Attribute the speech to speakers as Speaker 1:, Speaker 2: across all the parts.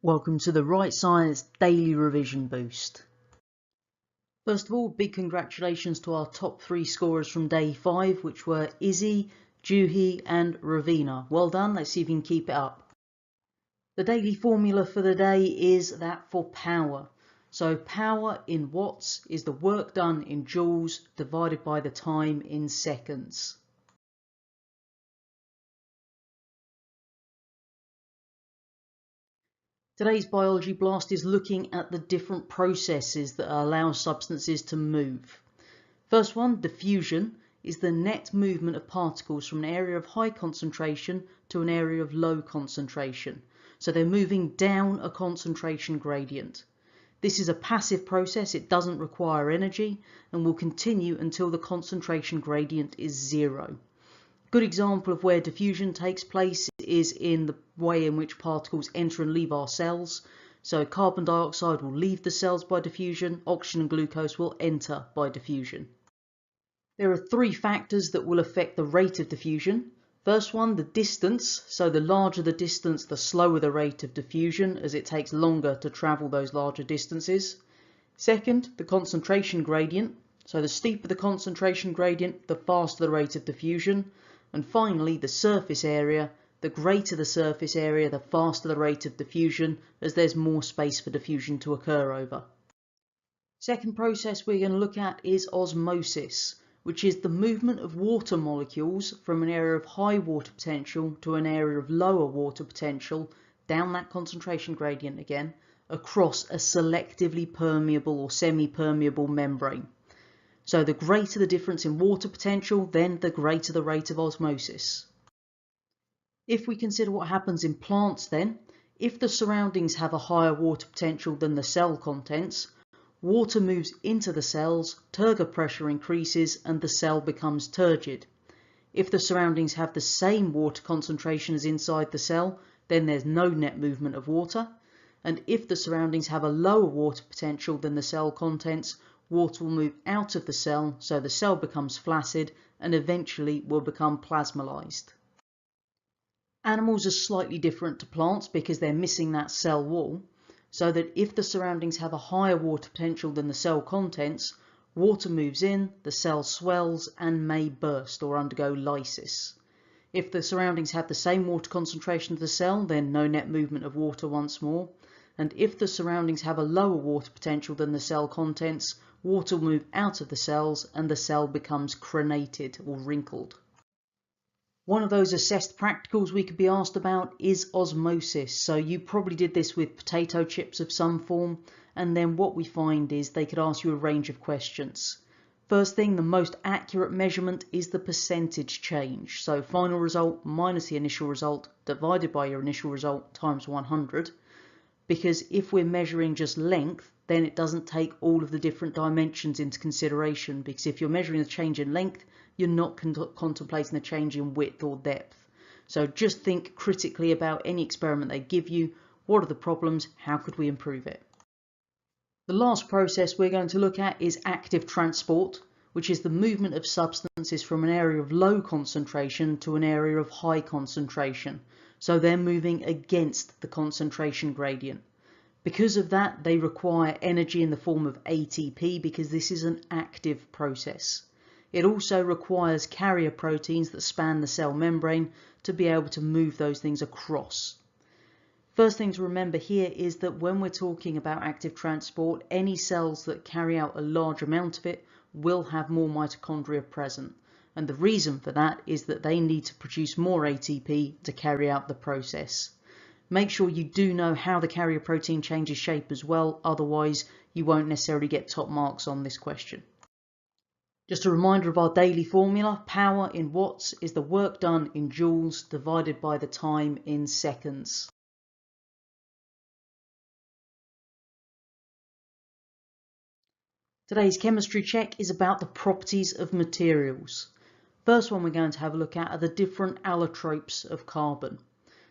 Speaker 1: Welcome to the Wright Science Daily Revision Boost. First of all, big congratulations to our top 3 scorers from day 5, which were Izzy, Juhi and Ravina. Well done, let's see if you can keep it up. The daily formula for the day is that for power. So power in watts is the work done in joules divided by the time in seconds. Today's Biology Blast is looking at the different processes that allow substances to move. First one, diffusion, is the net movement of particles from an area of high concentration to an area of low concentration. So they're moving down a concentration gradient. This is a passive process, it doesn't require energy and will continue until the concentration gradient is 0. Good example of where diffusion takes place is in the way in which particles enter and leave our cells. So carbon dioxide will leave the cells by diffusion, oxygen and glucose will enter by diffusion. There are 3 factors that will affect the rate of diffusion. First one, the distance. So the larger the distance, the slower the rate of diffusion, as it takes longer to travel those larger distances. Second, the concentration gradient. So the steeper the concentration gradient, the faster the rate of diffusion. And finally, the surface area. The greater the surface area, the faster the rate of diffusion, as there's more space for diffusion to occur over. Second process we're going to look at is osmosis, which is the movement of water molecules from an area of high water potential to an area of lower water potential, down that concentration gradient again, across a selectively permeable or semi-permeable membrane. So the greater the difference in water potential, then the greater the rate of osmosis. If we consider what happens in plants then, if the surroundings have a higher water potential than the cell contents, water moves into the cells, turgor pressure increases and the cell becomes turgid. If the surroundings have the same water concentration as inside the cell, then there's no net movement of water. And if the surroundings have a lower water potential than the cell contents, water will move out of the cell, so the cell becomes flaccid and eventually will become plasmolyzed. Animals are slightly different to plants because they're missing that cell wall, so that if the surroundings have a higher water potential than the cell contents, water moves in, the cell swells and may burst or undergo lysis. If the surroundings have the same water concentration as the cell, then no net movement of water once more. And if the surroundings have a lower water potential than the cell contents, water will move out of the cells and the cell becomes crenated or wrinkled. One of those assessed practicals we could be asked about is osmosis. So you probably did this with potato chips of some form, and then what we find is they could ask you a range of questions. First thing, the most accurate measurement is the percentage change. So final result minus the initial result divided by your initial result times 100. Because if we're measuring just length, then it doesn't take all of the different dimensions into consideration, because if you're measuring the change in length, you're not contemplating the change in width or depth. So just think critically about any experiment they give you. What are the problems? How could we improve it? The last process we're going to look at is active transport, which is the movement of substances from an area of low concentration to an area of high concentration. So they're moving against the concentration gradient. Because of that, they require energy in the form of ATP because this is an active process. It also requires carrier proteins that span the cell membrane to be able to move those things across. First thing to remember here is that when we're talking about active transport, any cells that carry out a large amount of it will have more mitochondria present. And the reason for that is that they need to produce more ATP to carry out the process. Make sure you do know how the carrier protein changes shape as well, otherwise you won't necessarily get top marks on this question. Just a reminder of our daily formula, power in watts is the work done in joules divided by the time in seconds. Today's chemistry check is about the properties of materials. First one we're going to have a look at are the different allotropes of carbon.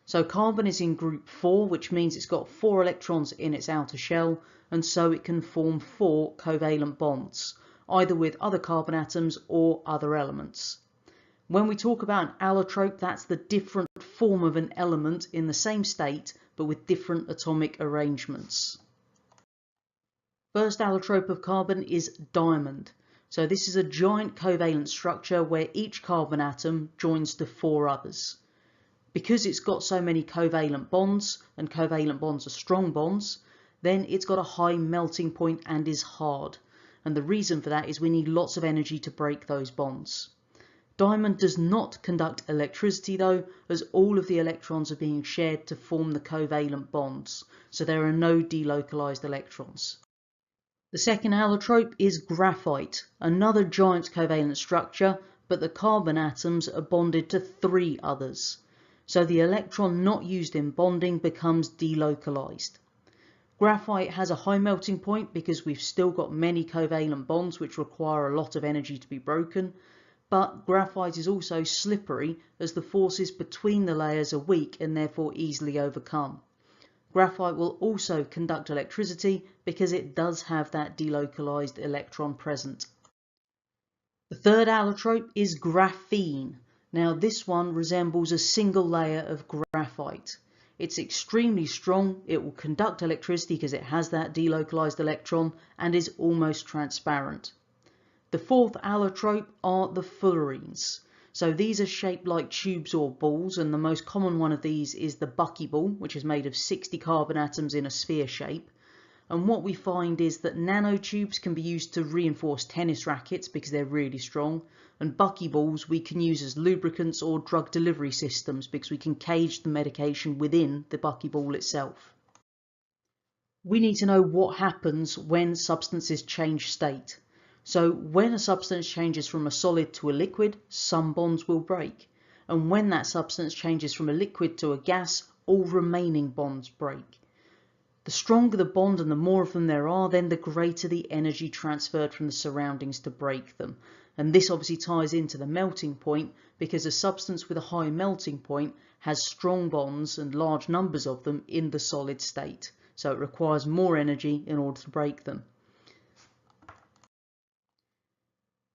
Speaker 1: So carbon is in group 4, which means it's got 4 electrons in its outer shell, and so it can form 4 covalent bonds, either with other carbon atoms or other elements. When we talk about an allotrope, that's the different form of an element in the same state but with different atomic arrangements. First allotrope of carbon is diamond. So this is a giant covalent structure where each carbon atom joins to 4 others. Because it's got so many covalent bonds, and covalent bonds are strong bonds, then it's got a high melting point and is hard. And the reason for that is we need lots of energy to break those bonds. Diamond does not conduct electricity though, as all of the electrons are being shared to form the covalent bonds, so there are no delocalized electrons. The second allotrope is graphite, another giant covalent structure, but the carbon atoms are bonded to 3 others. So the electron not used in bonding becomes delocalized. Graphite has a high melting point because we've still got many covalent bonds which require a lot of energy to be broken, but graphite is also slippery as the forces between the layers are weak and therefore easily overcome. Graphite will also conduct electricity because it does have that delocalized electron present. The third allotrope is graphene. Now this one resembles a single layer of graphite. It's extremely strong, it will conduct electricity because it has that delocalized electron and is almost transparent. The fourth allotrope are the fullerenes. So these are shaped like tubes or balls, and the most common one of these is the buckyball, which is made of 60 carbon atoms in a sphere shape. And what we find is that nanotubes can be used to reinforce tennis rackets because they're really strong, and buckyballs we can use as lubricants or drug delivery systems because we can cage the medication within the buckyball itself. We need to know what happens when substances change state. So when a substance changes from a solid to a liquid, some bonds will break. And when that substance changes from a liquid to a gas, all remaining bonds break. The stronger the bond and the more of them there are, then the greater the energy transferred from the surroundings to break them. And this obviously ties into the melting point because a substance with a high melting point has strong bonds and large numbers of them in the solid state. So it requires more energy in order to break them.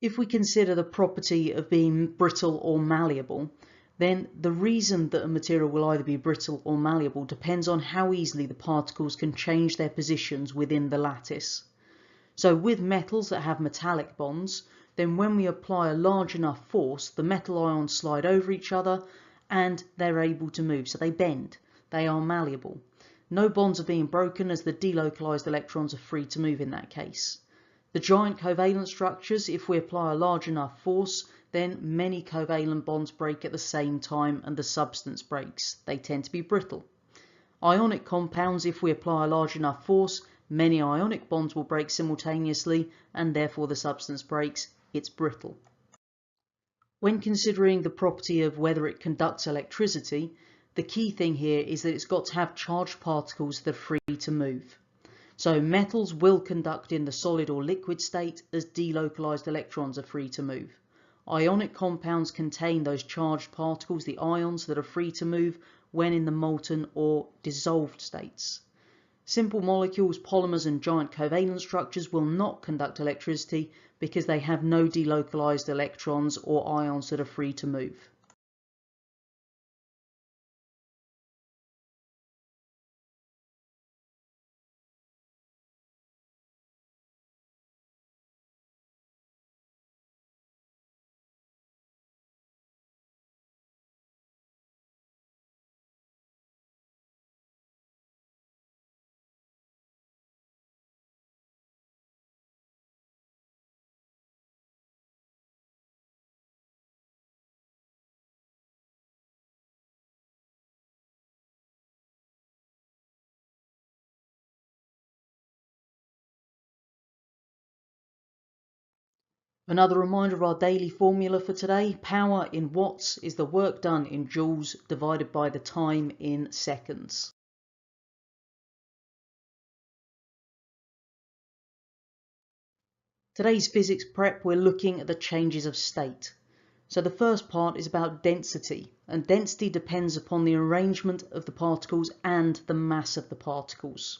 Speaker 1: If we consider the property of being brittle or malleable, then the reason that a material will either be brittle or malleable depends on how easily the particles can change their positions within the lattice. So with metals that have metallic bonds, then when we apply a large enough force, the metal ions slide over each other and they're able to move, so they bend. They are malleable. No bonds are being broken as the delocalized electrons are free to move in that case. The giant covalent structures, if we apply a large enough force, then many covalent bonds break at the same time and the substance breaks. They tend to be brittle. Ionic compounds, if we apply a large enough force, many ionic bonds will break simultaneously and therefore the substance breaks. It's brittle. When considering the property of whether it conducts electricity, the key thing here is that it's got to have charged particles that are free to move. So metals will conduct in the solid or liquid state as delocalized electrons are free to move. Ionic compounds contain those charged particles, the ions, that are free to move when in the molten or dissolved states. Simple molecules, polymers and giant covalent structures will not conduct electricity because they have no delocalized electrons or ions that are free to move. Another reminder of our daily formula for today: power in watts is the work done in joules divided by the time in seconds. Today's physics prep, we're looking at the changes of state. So the first part is about density, and density depends upon the arrangement of the particles and the mass of the particles.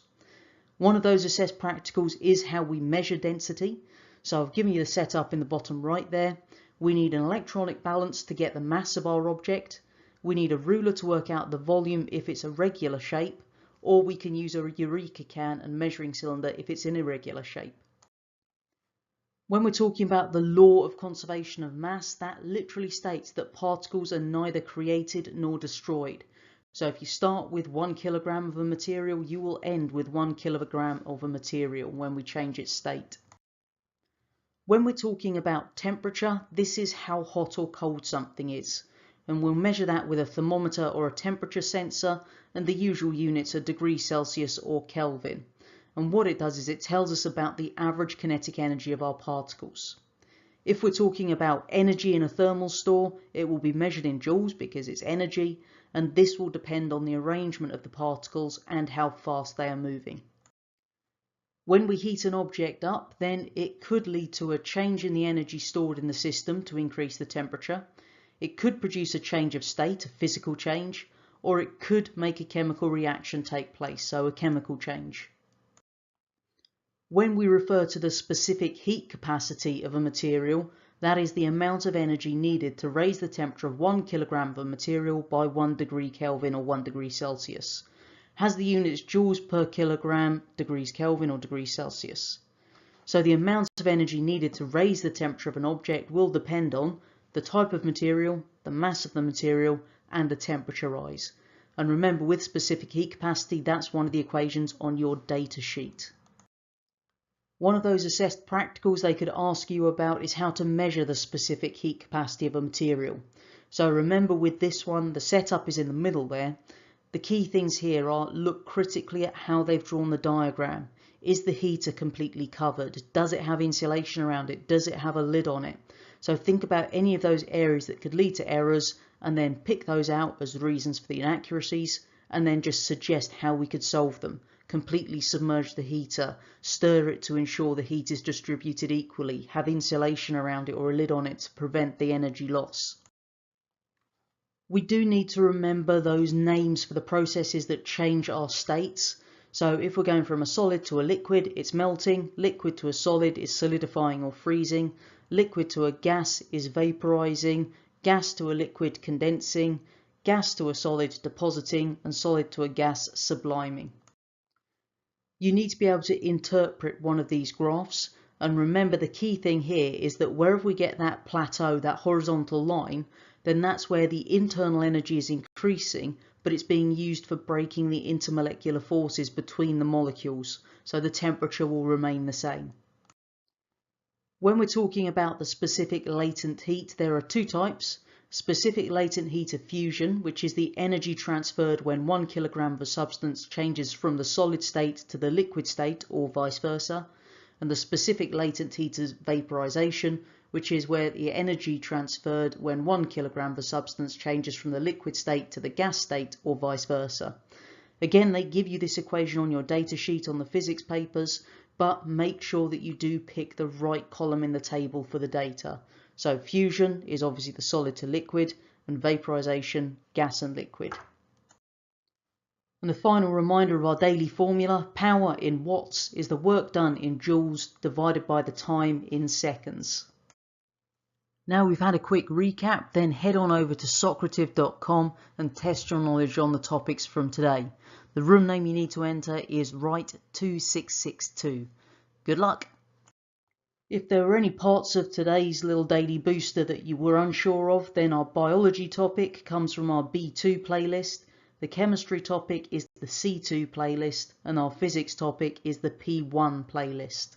Speaker 1: One of those assessed practicals is how we measure density. So I've given you the setup in the bottom right there. We need an electronic balance to get the mass of our object. we need a ruler to work out the volume if it's a regular shape, or we can use a Eureka can and measuring cylinder if it's in irregular shape. When we're talking about the law of conservation of mass, that literally states that particles are neither created nor destroyed. So if you start with 1 kilogram of a material, you will end with 1 kilogram of a material when we change its state. When we're talking about temperature, this is how hot or cold something is. And we'll measure that with a thermometer or a temperature sensor, and the usual units are degrees Celsius or Kelvin. And what it does is it tells us about the average kinetic energy of our particles. If we're talking about energy in a thermal store, it will be measured in joules because it's energy, and this will depend on the arrangement of the particles and how fast they are moving. When we heat an object up, then it could lead to a change in the energy stored in the system to increase the temperature. It could produce a change of state, a physical change, or it could make a chemical reaction take place, so a chemical change. When we refer to the specific heat capacity of a material, that is the amount of energy needed to raise the temperature of 1 kilogram of a material by 1 degree Kelvin or 1 degree Celsius. Has the units joules per kilogram, degrees Kelvin or degrees Celsius. So the amount of energy needed to raise the temperature of an object will depend on the type of material, the mass of the material, and the temperature rise. And remember, with specific heat capacity, that's one of the equations on your data sheet. One of those assessed practicals they could ask you about is how to measure the specific heat capacity of a material. So remember, with this one, the setup is in the middle there. The key things here are look critically at how they've drawn the diagram. Is the heater completely covered? Does it have insulation around it? Does it have a lid on it? So think about any of those areas that could lead to errors and then pick those out as reasons for the inaccuracies and then just suggest how we could solve them. Completely submerge the heater, stir it to ensure the heat is distributed equally, have insulation around it or a lid on it to prevent the energy loss. We do need to remember those names for the processes that change our states. So if we're going from a solid to a liquid, it's melting. Liquid to a solid is solidifying or freezing. Liquid to a gas is vaporizing. Gas to a liquid, condensing. Gas to a solid, depositing. And solid to a gas, subliming. You need to be able to interpret one of these graphs. And remember, the key thing here is that wherever we get that plateau, that horizontal line, then that's where the internal energy is increasing, but it's being used for breaking the intermolecular forces between the molecules, so the temperature will remain the same. When we're talking about the specific latent heat, there are two types. Specific latent heat of fusion, which is the energy transferred when 1 kilogram of a substance changes from the solid state to the liquid state or vice versa. And the specific latent heat is vaporization, which is where the energy transferred when 1 kilogram of a substance changes from the liquid state to the gas state or vice versa. Again, they give you this equation on your data sheet on the physics papers, but make sure that you do pick the right column in the table for the data. So fusion is obviously the solid to liquid, and vaporization, gas and liquid. And the final reminder of our daily formula, power in watts is the work done in joules divided by the time in seconds. Now we've had a quick recap, then head on over to socrative.com and test your knowledge on the topics from today. The room name you need to enter is Wright 2662. Good luck! If there were any parts of today's little daily booster that you were unsure of, then our biology topic comes from our B2 playlist, the chemistry topic is the C2 playlist, and our physics topic is the P1 playlist.